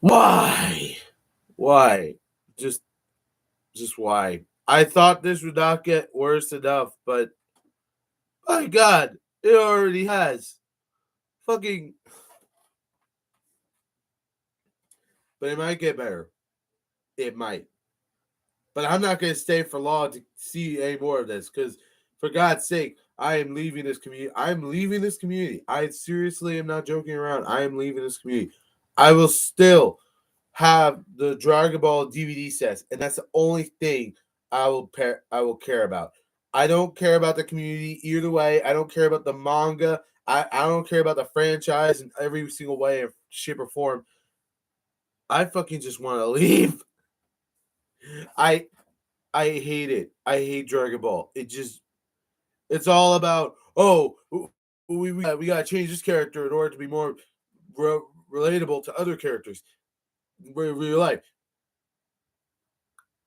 Why? Why? Just just why? I thought this would not get worse enough, but my god, it already has. Fucking but it might get better. It might. But I'm not gonna stay for long to see any more of this, because for God's sake, I am leaving this community. I'm leaving this community. I seriously am not joking around. I am leaving this community. I will still have the Dragon Ball DVD sets, and that's the only thing I will care about. I don't care about the community either way. I don't care about the manga. I don't care about the franchise in every single way or shape or form. I fucking just want to leave. I I hate it. I hate Dragon Ball. It's all about, oh, we gotta change this character in order to be more re- relatable to other characters in real life.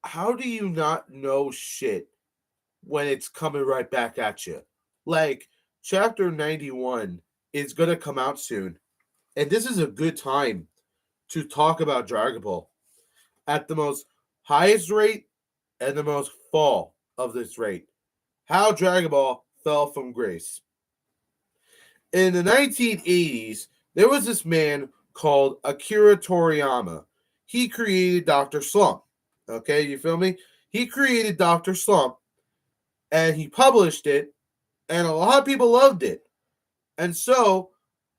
How do you not know shit when it's coming right back at you? Like, chapter 91 is gonna come out soon, and this is a good time to talk about Dragon Ball at the most highest rate and the most fall of this rate. How Dragon Ball fell from grace. In the 1980s, there was this man called Akira Toriyama. He created Dr. Slump. Okay, you feel me? He created Dr. Slump and he published it, and a lot of people loved it. And so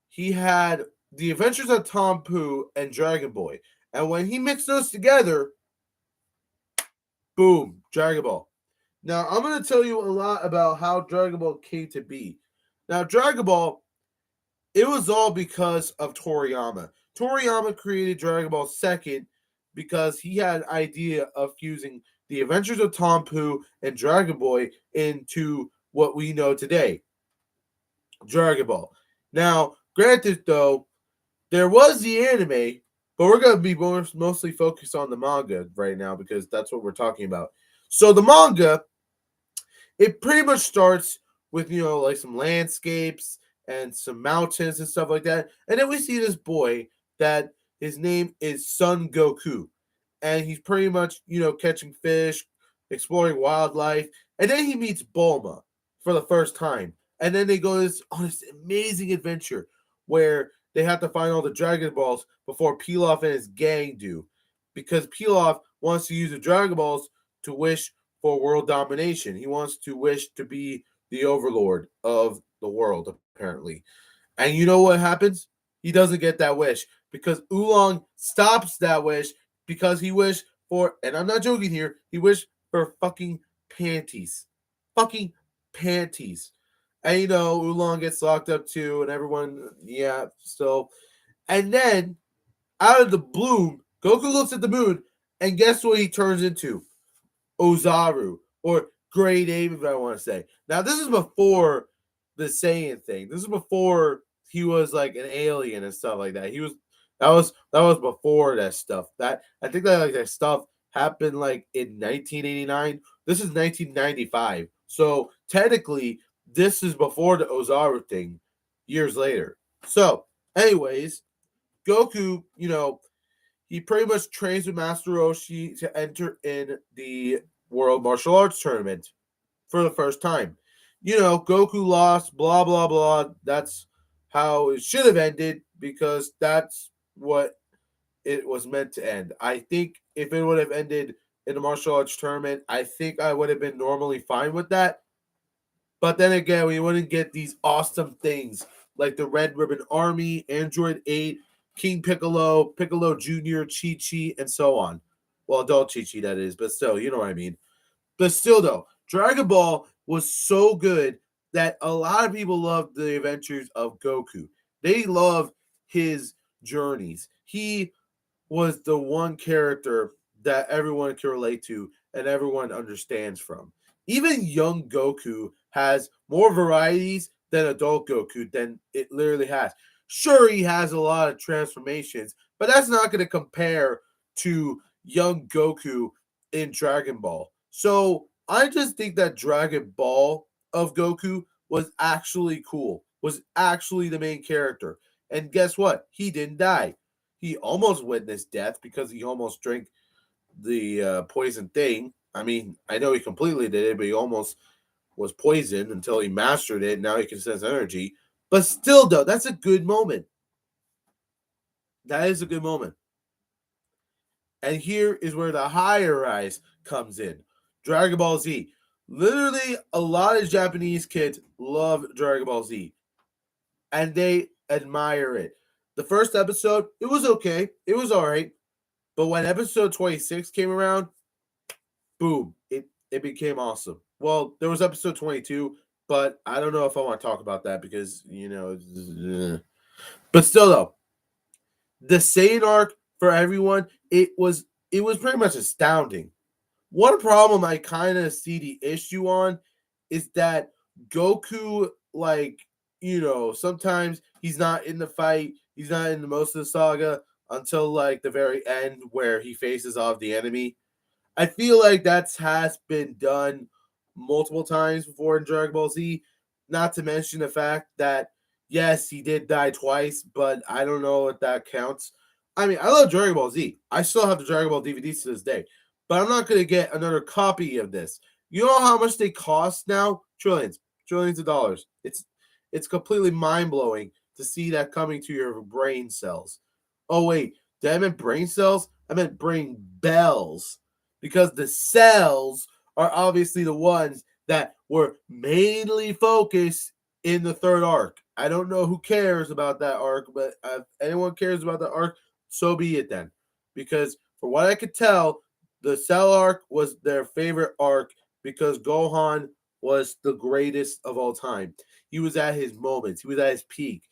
he had The Adventures of Tom Pooh and Dragon Boy. And when he mixed those together, boom, Dragon Ball. Now, I'm going to tell you a lot about how Dragon Ball came to be. Now, Dragon Ball, it was all because of Toriyama. Toriyama created Dragon Ball second because he had an idea of fusing the Adventures of Tom Pooh and Dragon Boy into what we know today, Dragon Ball. Now, granted though, there was the anime, but we're going to be mostly focused on the manga right now because that's what we're talking about. So the manga, it pretty much starts with, like some landscapes and some mountains and stuff like that. And then we see this boy that his name is Son Goku. And he's pretty much, catching fish, exploring wildlife. And then he meets Bulma for the first time. And then they go on this amazing adventure where they have to find all the Dragon Balls before Pilaf and his gang do. Because Pilaf wants to use the Dragon Balls to wish for world domination. He wants to wish to be the overlord of the world, apparently. And you know what happens? He doesn't get that wish because Oolong stops that wish because he wished for, and I'm not joking here, he wished for fucking panties. Fucking panties. And Oolong gets locked up too, and everyone, yeah, still. And then, out of the bloom, Goku looks at the moon, and guess what he turns into? Ozaru, or Great Ape, if I want to say. Now, this is before the Saiyan thing. This is before he was like an alien and stuff like that. That was before that stuff. That I think that stuff happened like in 1989. This is 1995. So technically, this is before the Ozaru thing, years later. So, anyways, Goku, he pretty much trains with Master Roshi to enter in the World Martial Arts Tournament for the first time. Goku lost, blah, blah, blah. That's how it should have ended because that's what it was meant to end. I think if it would have ended in the martial arts tournament, I think I would have been normally fine with that. But then again, we wouldn't get these awesome things like the Red Ribbon Army, Android 8, King Piccolo, Piccolo Jr., Chi Chi, and so on. Well, adult Chi Chi, that is, but still, you know what I mean. But still, though, Dragon Ball was so good that a lot of people loved the adventures of Goku. They loved his journeys. He was the one character that everyone can relate to and everyone understands from. Even young Goku has more varieties than adult Goku than it literally has. Sure, he has a lot of transformations, but that's not going to compare to young Goku in Dragon Ball. So I just think that Dragon Ball of Goku was actually cool, was actually the main character. And guess what? He didn't die. He almost witnessed death because he almost drank the poison thing. I mean, I know he completely did it, but he almost was poisoned until he mastered it. Now he can sense energy. But still, though, that's a good moment. That is a good moment. And here is where the higher rise comes in. Dragon Ball Z. Literally, a lot of Japanese kids love Dragon Ball Z. And they admire it. The first episode, it was okay. It was all right. But when episode 26 came around, boom, it became awesome. Well, there was episode 22, but I don't know if I want to talk about that because, but still though, the Saiyan arc for everyone, it was pretty much astounding. One problem I kind of see the issue on is that Goku, like, sometimes he's not in the fight, he's not in the most of the saga until like the very end where he faces off the enemy. I feel like that has been done multiple times before in Dragon Ball Z. Not to mention the fact that yes, he did die twice, but I don't know if that counts. I mean, I love Dragon Ball Z. I still have the Dragon Ball DVDs to this day, but I'm not gonna get another copy of this. You know how much they cost now? Trillions of dollars. It's completely mind blowing to see that coming to your brain cells. Oh wait, did I meant brain cells? I meant brain bells because the cells are obviously the ones that were mainly focused in the third arc. I don't know who cares about that arc, but if anyone cares about the arc, so be it then. Because for what I could tell, the Cell arc was their favorite arc because Gohan was the greatest of all time. He was at his moments, he was at his peak.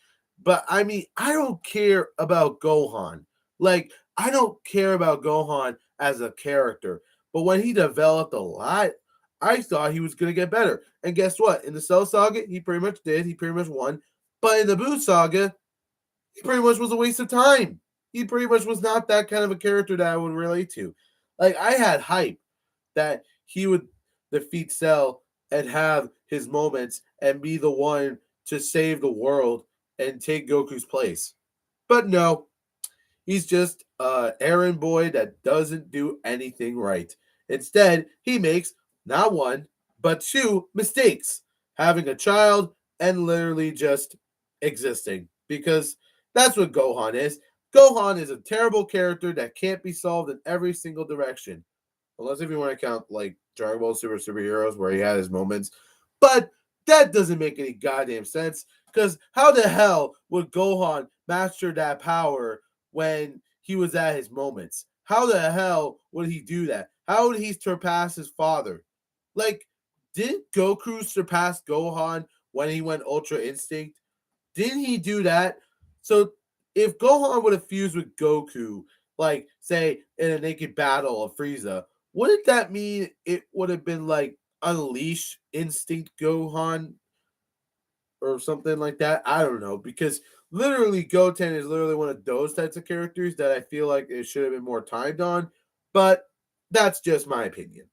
But I mean, I don't care about Gohan. Like, I don't care about Gohan as a character. But when he developed a lot, I thought he was going to get better. And guess what? In the Cell Saga, he pretty much did. He pretty much won. But in the Boo Saga, he pretty much was a waste of time. He pretty much was not that kind of a character that I would relate to. Like, I had hype that he would defeat Cell and have his moments and be the one to save the world and take Goku's place. But no, he's just a errand boy that doesn't do anything right. Instead, he makes not one, but two mistakes having a child and literally just existing. Because that's what Gohan is. Gohan is a terrible character that can't be solved in every single direction. Unless if you want to count like Dragon Ball Super Superheroes where he had his moments. But that doesn't make any goddamn sense. Because how the hell would Gohan master that power when he was at his moments? How the hell would he do that? How would he surpass his father? Like, didn't Goku surpass Gohan when he went Ultra Instinct? Didn't he do that? So if Gohan would have fused with Goku, like say in a naked battle of Frieza, wouldn't that mean it would have been like Unleash Instinct Gohan or something like that? I don't know because literally Goten is literally one of those types of characters that I feel like it should have been more timed on, but that's just my opinion.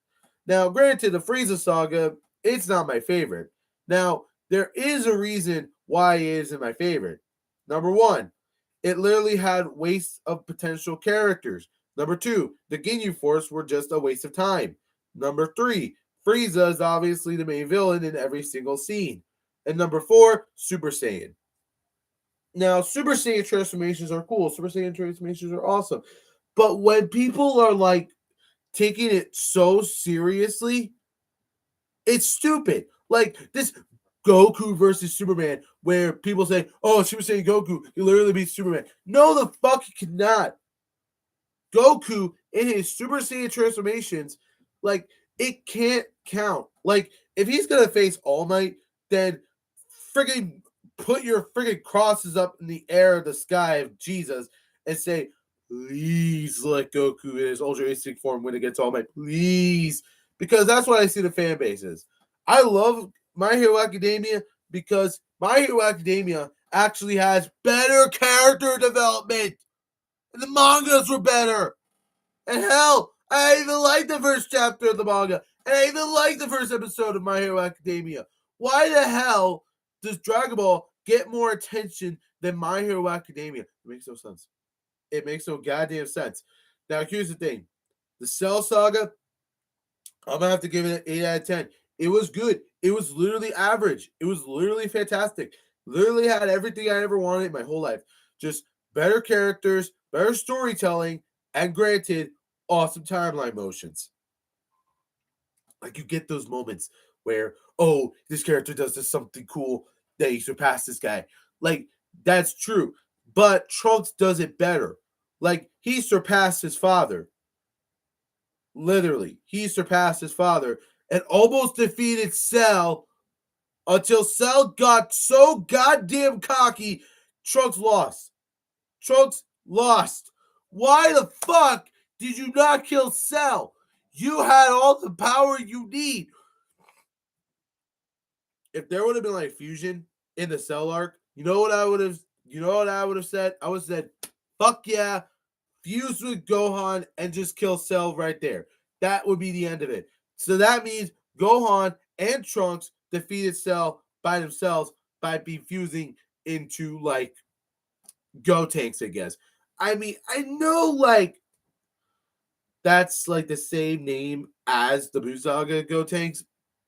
Now, granted, the Frieza saga, it's not my favorite. Now, there is a reason why it isn't my favorite. Number one, it literally had waste of potential characters. Number two, the Ginyu Force were just a waste of time. Number three, Frieza is obviously the main villain in every single scene. And number four, Super Saiyan. Now, Super Saiyan transformations are cool. Super Saiyan transformations are awesome. But when people are like taking it so seriously, it's stupid. Like this Goku versus Superman, where people say, "Oh, Super Saiyan Goku, he literally beats Superman." No, the fuck he cannot. Goku in his Super Saiyan transformations, like it can't count. Like if he's gonna face All Might, then friggin' put your friggin' crosses up in the air of the sky of Jesus and say, please let Goku in his Ultra Instinct form win against All Might, please, because that's what I see the fan base is. I love My Hero Academia because My Hero Academia actually has better character development. And the mangas were better. And hell, I even liked the first chapter of the manga. And I even liked the first episode of My Hero Academia. Why the hell does Dragon Ball get more attention than My Hero Academia? It makes no sense. It makes no goddamn sense. Now, here's the thing. The Cell Saga, I'm going to have to give it an 8 out of 10. It was good. It was literally average. It was literally fantastic. Literally had everything I ever wanted my whole life. Just better characters, better storytelling, and granted, awesome timeline motions. Like, you get those moments where, oh, this character does this something cool that he surpassed this guy. Like, that's true. But Trunks does it better. Like, he surpassed his father. Literally, he surpassed his father and almost defeated Cell until Cell got so goddamn cocky. Trunks lost. Trunks lost. Why the fuck did you not kill Cell? You had all the power you need. If there would have been like fusion in the Cell arc, you know what I would have said? I would have said, fuck yeah, fuse with Gohan and just kill Cell right there. That would be the end of it. So that means Gohan and Trunks defeated Cell by themselves by be fusing into like Gotenks, I guess. I mean, I know like that's like the same name as the Buu Saga Gotenks,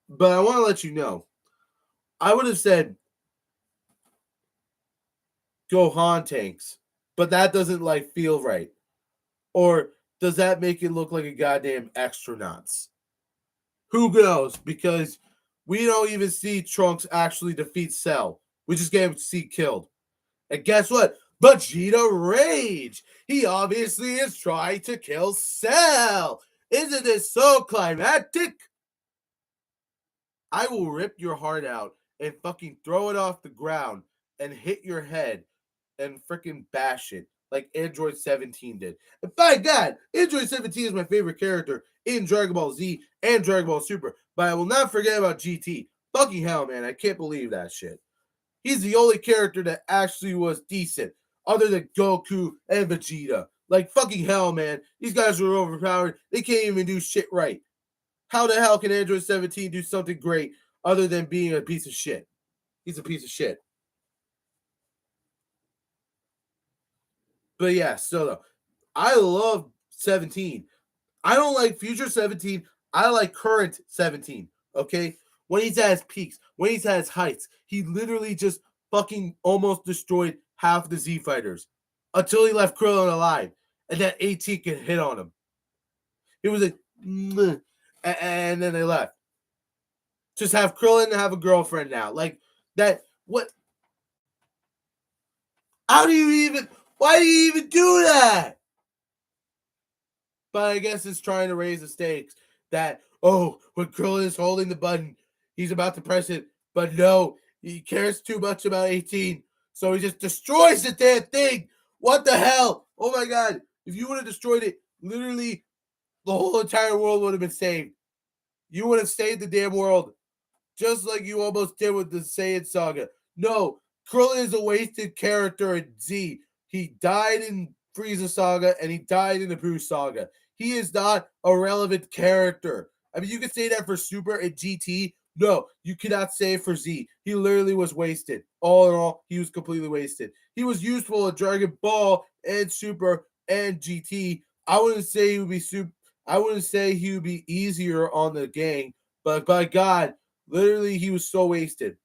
but I want to let you know. I would have said Gohan tanks, but that doesn't like feel right. Or does that make it look like a goddamn astronauts? Who knows? Because we don't even see Trunks actually defeat Cell. We just get him to see killed. And guess what? Vegeta Rage! He obviously is trying to kill Cell! Isn't this so climactic? I will rip your heart out and fucking throw it off the ground and hit your head and freaking bash it like Android 17 did. And by God, Android 17 is my favorite character in Dragon Ball Z and Dragon Ball Super. But I will not forget about GT. Fucking hell, man. I can't believe that shit. He's the only character that actually was decent, other than Goku and Vegeta. Like, fucking hell, man. These guys are overpowered. They can't even do shit right. How the hell can Android 17 do something great other than being a piece of shit? He's a piece of shit. But yeah, so I love 17. I don't like future 17. I like current 17. Okay? When he's at his peaks, when he's at his heights, he literally just fucking almost destroyed half the Z fighters until he left Krillin alive. And then 18 could hit on him. It was like, and then they left. Just have Krillin have a girlfriend now. Like, that, what? How do you even, why do you even do that? But I guess it's trying to raise the stakes that, oh, when Krillin is holding the button, he's about to press it. But no, he cares too much about 18. So he just destroys the damn thing. What the hell? Oh my God. If you would have destroyed it, literally the whole entire world would have been saved. You would have saved the damn world. Just like you almost did with the Saiyan Saga. No, Krillin is a wasted character in Z. He died in Frieza Saga and he died in the Buu Saga. He is not a relevant character. I mean, you could say that for Super and GT. No, you cannot say it for Z. He literally was wasted. All in all, he was completely wasted. He was useful in Dragon Ball and Super and GT. I wouldn't say he would be super. I wouldn't say he would be easier on the gang, but by God, literally, he was so wasted.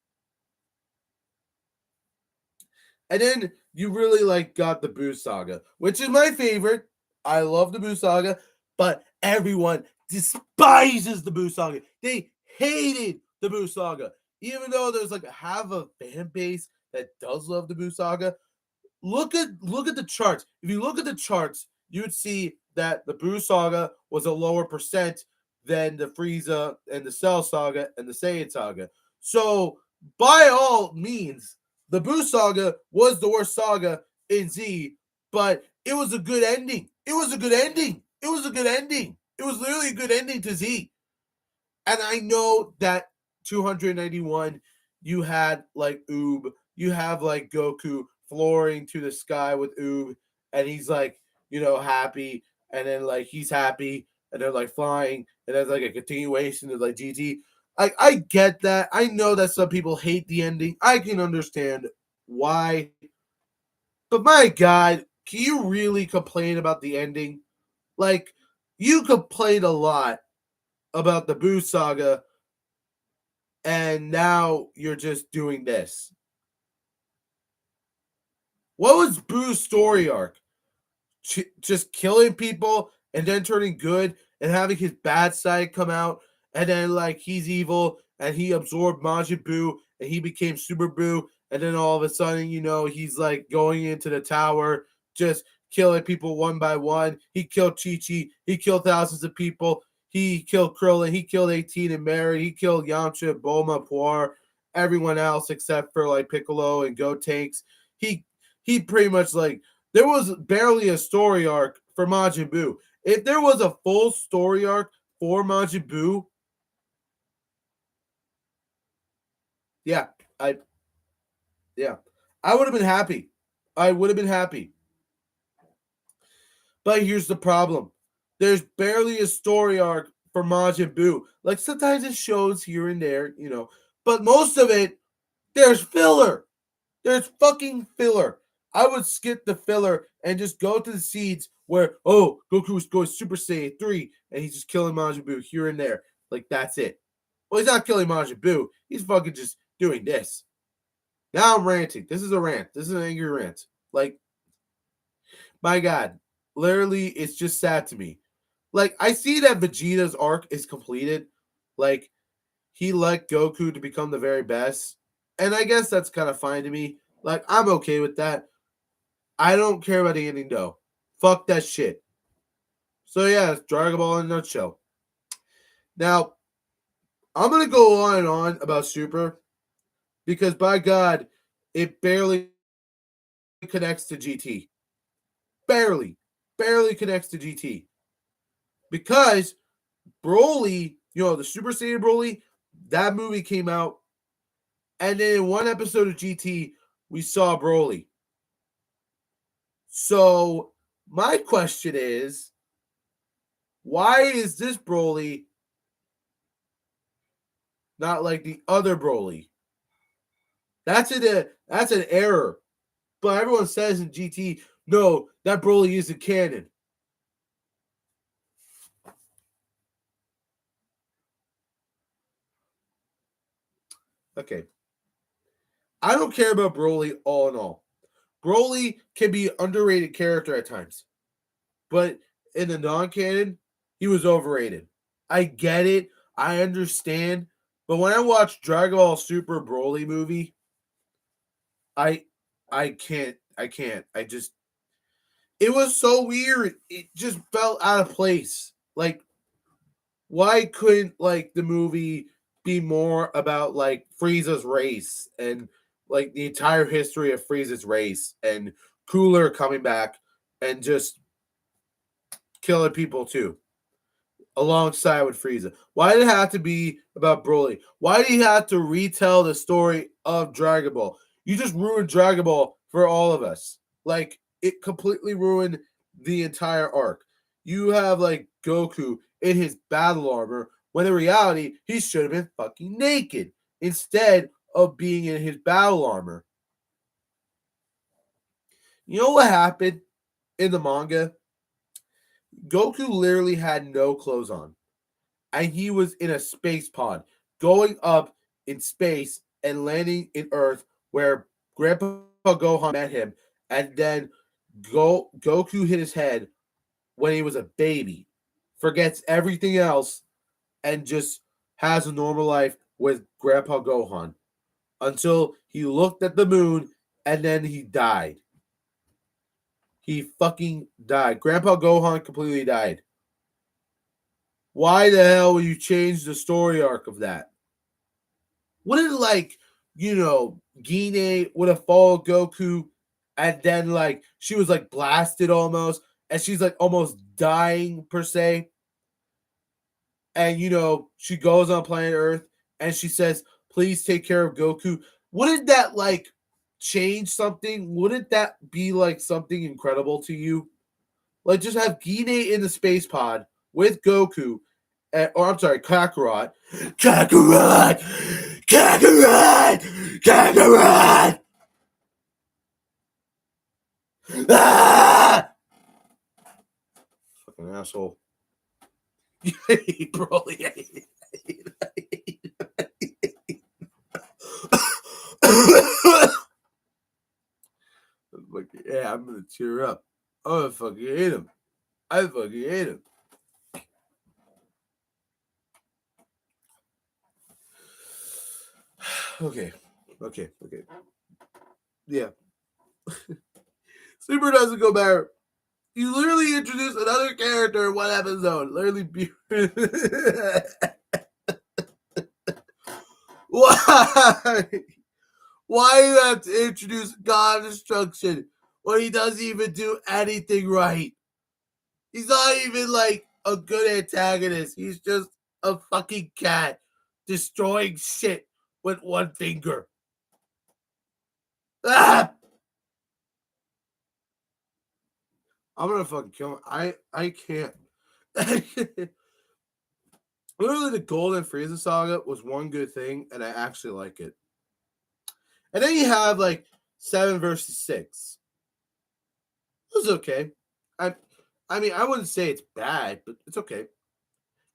And then you really like got the Buu Saga, which is my favorite. I love the Buu Saga, but everyone despises the Buu Saga. They hated the Buu Saga, even though there's like half a fan base that does love the Buu Saga. Look at the charts. If you look at the charts, you would see that the Buu Saga was a lower percent than the Frieza and the Cell Saga and the Saiyan Saga. So by all means, the Buu Saga was the worst saga in Z, but it was a good ending. It was a good ending. It was a good ending. It was literally a good ending to Z. And I know that 291, you had like Oob, you have like Goku flooring to the sky with Oob, and he's like, happy, and then like he's happy, and they're like flying, and there's like a continuation of like GT. I get that. I know that some people hate the ending. I can understand why. But my God, can you really complain about the ending? Like, you complained a lot about the Boo saga, and now you're just doing this. What was Boo's story arc? Just killing people and then turning good and having his bad side come out, and then like he's evil and he absorbed Majin Buu and he became Super Buu, and then all of a sudden, he's like going into the tower, just killing people one by one. He killed Chi-Chi, he killed thousands of people, he killed Krillin, he killed 18 and Mary, he killed Yamcha, Bulma, Puar, everyone else except for like Piccolo and Gotenks. He pretty much like there was barely a story arc for Majin Buu. If there was a full story arc for Majin Buu, yeah, I would have been happy. I would have been happy. But here's the problem. There's barely a story arc for Majin Buu. Like sometimes it shows here and there, but most of it, there's filler. There's fucking filler. I would skip the filler and just go to the seeds where, Goku's going Super Saiyan 3 and he's just killing Majin Buu here and there. Like, that's it. Well, he's not killing Majin Buu. He's fucking just doing this. Now I'm ranting. This is a rant. This is an angry rant. Like, my God. Literally, it's just sad to me. Like, I see that Vegeta's arc is completed. Like, he let Goku to become the very best. And I guess that's kind of fine to me. Like, I'm okay with that. I don't care about the ending, though. Fuck that shit. So, yeah, it's Dragon Ball in a nutshell. Now, I'm going to go on and on about Super because, by God, it barely connects to GT. Barely connects to GT. Because Broly, the Super Saiyan Broly, that movie came out. And then in one episode of GT, we saw Broly. So my question is, why is this Broly not like the other Broly? That's an error. But everyone says in GT, no, that Broly isn't canon. Okay. I don't care about Broly all in all. Broly can be an underrated character at times. But in the non-canon, he was overrated. I get it. I understand. But when I watched Dragon Ball Super Broly movie, I can't. It was so weird. It just felt out of place. Like, why couldn't like the movie be more about like Frieza's race and like the entire history of Frieza's race and Cooler coming back and just killing people too, alongside with Frieza? Why did it have to be about Broly? Why did he have to retell the story of Dragon Ball? You just ruined Dragon Ball for all of us. Like, it completely ruined the entire arc. You have like Goku in his battle armor when in reality he should have been fucking naked instead of being in his battle armor. You know what happened in the manga? Goku literally had no clothes on, and he was in a space pod going up in space and landing in Earth where Grandpa Gohan met him, and then Goku hit his head when he was a baby, forgets everything else, and just has a normal life with Grandpa Gohan until he looked at the moon and then he died. He fucking died. Grandpa Gohan completely died. Why the hell would you change the story arc of that? Wouldn't Gine would have followed Goku and then like she was like blasted almost and she's like almost dying per se. And she goes on planet Earth and she says, please take care of Goku. Wouldn't that like change something? Wouldn't that be like something incredible to you? Like just have Gine in the space pod with Goku, or I'm sorry, Kakarot. Kakarot! Kakarot! Kakarot! Ah! asshole. Broly. Yeah, I'm gonna tear up. I fucking hate him. I fucking hate him. Okay. Yeah. Super doesn't go better. You literally introduce another character in one episode. Literally. Why? Why do you have to introduce God Destruction when he doesn't even do anything right? He's not even like a good antagonist. He's just a fucking cat destroying shit with one finger. Ah! I'm gonna fucking kill him. I can't. Literally, the Golden Frieza saga was one good thing, and I actually like it. And then you have like 7 versus 6. It was okay. I mean, I wouldn't say it's bad, but it's okay.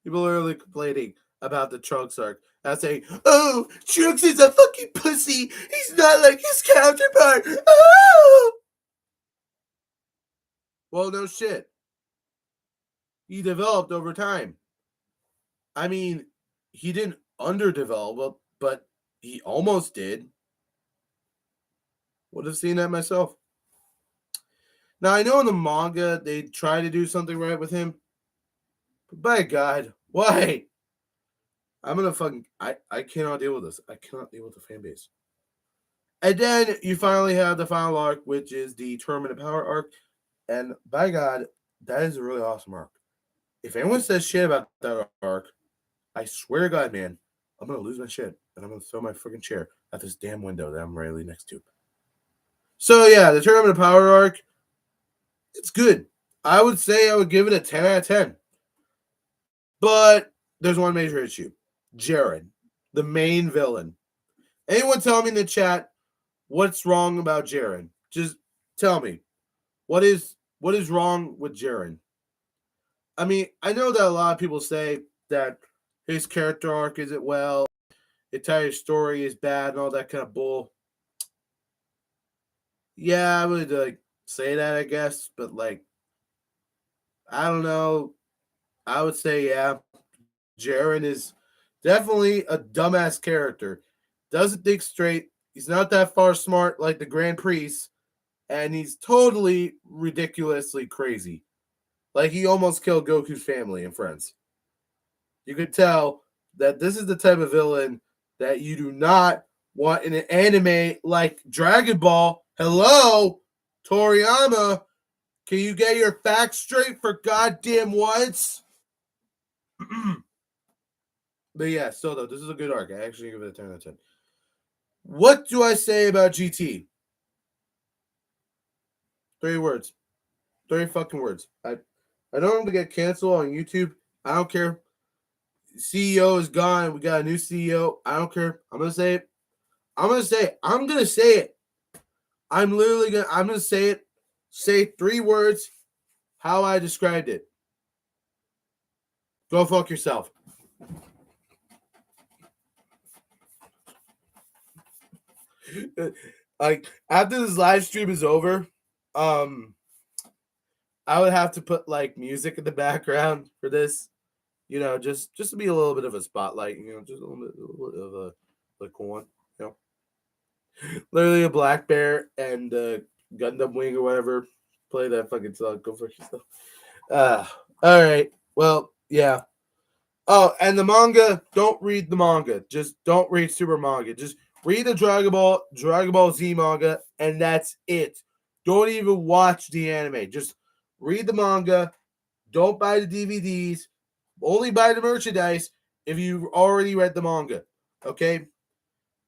People are literally complaining about the Trunks arc. And saying, "Oh, Trunks is a fucking pussy. He's not like his counterpart." Oh! Well, no shit. He developed over time. I mean, he didn't underdevelop, but he almost did. Would have seen that myself. Now, I know in the manga they try to do something right with him. But by God, why? I'm gonna fucking I cannot deal with this. I cannot deal with the fan base. And then you finally have the final arc, which is the Tournament of Power arc. And by God, that is a really awesome arc. If anyone says shit about that arc, I swear to God, man, I'm gonna lose my shit and I'm gonna throw my freaking chair at this damn window that I'm right next to. So yeah, the Tournament of Power arc, it's good. I would say I would give it a 10 out of 10. But there's one major issue. Jiren, the main villain. Anyone tell me in the chat what's wrong about Jiren? Just tell me. What is wrong with Jiren? I mean, I know that a lot of people say that his character arc isn't well, the entire story is bad, and all that kind of bull. Yeah, I would say that, I guess, but I don't know. I would say yeah, Jiren is definitely a dumbass character. Doesn't think straight. He's not that far smart like the Grand Priest, and he's totally ridiculously crazy. Like he almost killed Goku's family and friends. You could tell that this is the type of villain that you do not want in an anime like Dragon Ball. Hello, Toriyama. Can you get your facts straight for goddamn once? But yeah, still though, this is a good arc. I actually give it a 10 out of 10. What do I say about GT? 3 words. 3 fucking words. I don't want to get canceled on YouTube. I don't care. CEO is gone. We got a new CEO. I don't care. I'm gonna say it. I'm gonna say it. I'm gonna say it. I'm gonna say it. Say 3 words how I described it. Go fuck yourself. Like after this live stream is over, I would have to put like music in the background for this, just to be a little bit of a spotlight, just a little bit of a cool one, literally a black bear and Gundam Wing or whatever. Play that fucking song. Go for yourself. All right. Well, yeah. Oh, and the manga. Don't read the manga. Just don't read Super manga. Just read the Dragon Ball Z manga, and that's it. Don't even watch the anime. Just read the manga. Don't buy the DVDs. Only buy the merchandise if you already read the manga. Okay?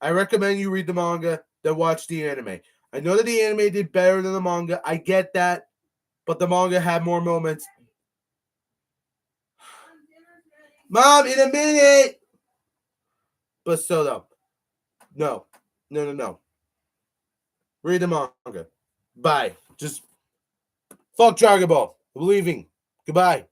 I recommend you read the manga, then watch the anime. I know that the anime did better than the manga. I get that. But the manga had more moments. Mom, in a minute! But still, though. No. Read the manga. Bye. Just fuck Dragon Ball. I'm leaving. Goodbye.